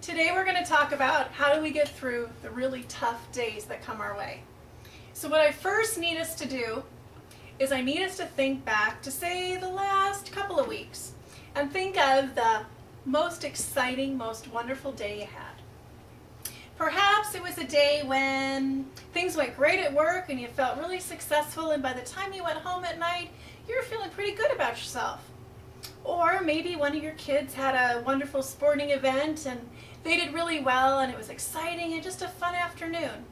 Today we're going to talk about how do we get through the really tough days that come our way. So what I first need us to do is I need us to think back to, say, the last couple of weeks and think of the most exciting, most wonderful day you had. Perhaps it was a day when things went great at work and you felt really successful, and by the time you went home at night, you were feeling pretty good about yourself. Or maybe one of your kids had a wonderful sporting event and they did really well and it was exciting and just a fun afternoon.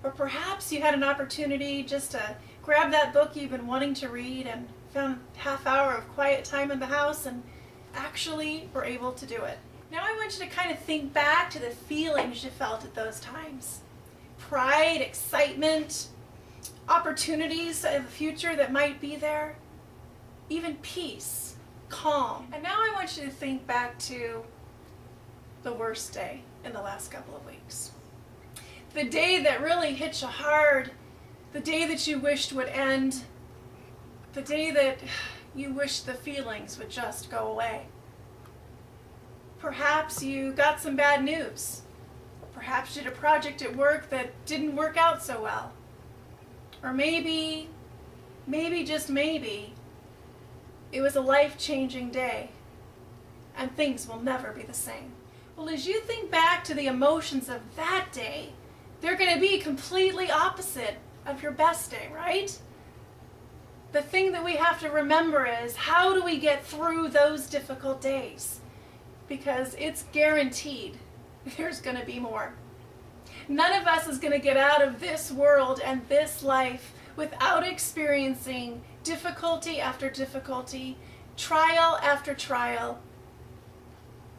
Or perhaps you had an opportunity just to grab that book you've been wanting to read and found a half hour of quiet time in the house and actually were able to do it. Now I want you to kind of think back to the feelings you felt at those times. Pride, excitement, opportunities in the future that might be there, even peace, calm. And now I want you to think back to the worst day in the last couple of weeks. The day that really hit you hard, the day that you wished would end, the day that you wished the feelings would just go away. Perhaps you got some bad news. Perhaps you did a project at work that didn't work out so well. Or maybe, just maybe, it was a life-changing day and things will never be the same. Well, as you think back to the emotions of that day, they're going to be completely opposite of your best day, right? The thing that we have to remember is, how do we get through those difficult days? Because it's guaranteed there's going to be more. None of us is going to get out of this world and this life without experiencing difficulty after difficulty, trial after trial.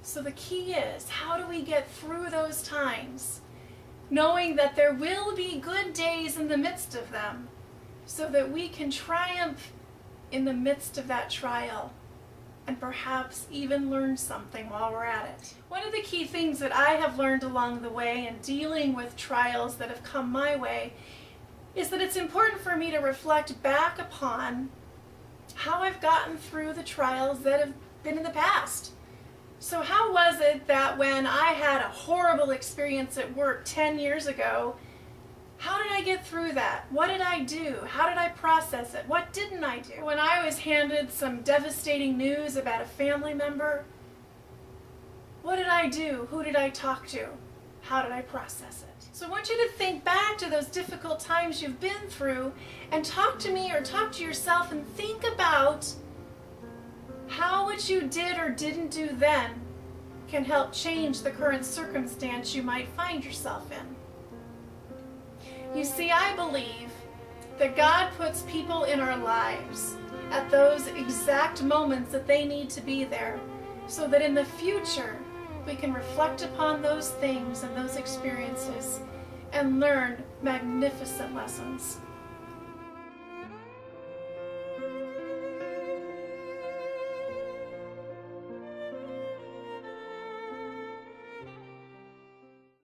So the key is, how do we get through those times, knowing that there will be good days in the midst of them, so that we can triumph in the midst of that trial and perhaps even learn something while we're at it. One of the key things that I have learned along the way in dealing with trials that have come my way is that it's important for me to reflect back upon how I've gotten through the trials that have been in the past. So how was it that when I had a horrible experience at work 10 years ago, how did I get through that? What did I do? How did I process it? What didn't I do? When I was handed some devastating news about a family member, what did I do? Who did I talk to? How did I process it? So I want you to think back to those difficult times you've been through and talk to me or talk to yourself and think about how what you did or didn't do then can help change the current circumstance you might find yourself in. You see, I believe that God puts people in our lives at those exact moments that they need to be there, so that in the future we can reflect upon those things and those experiences and learn magnificent lessons.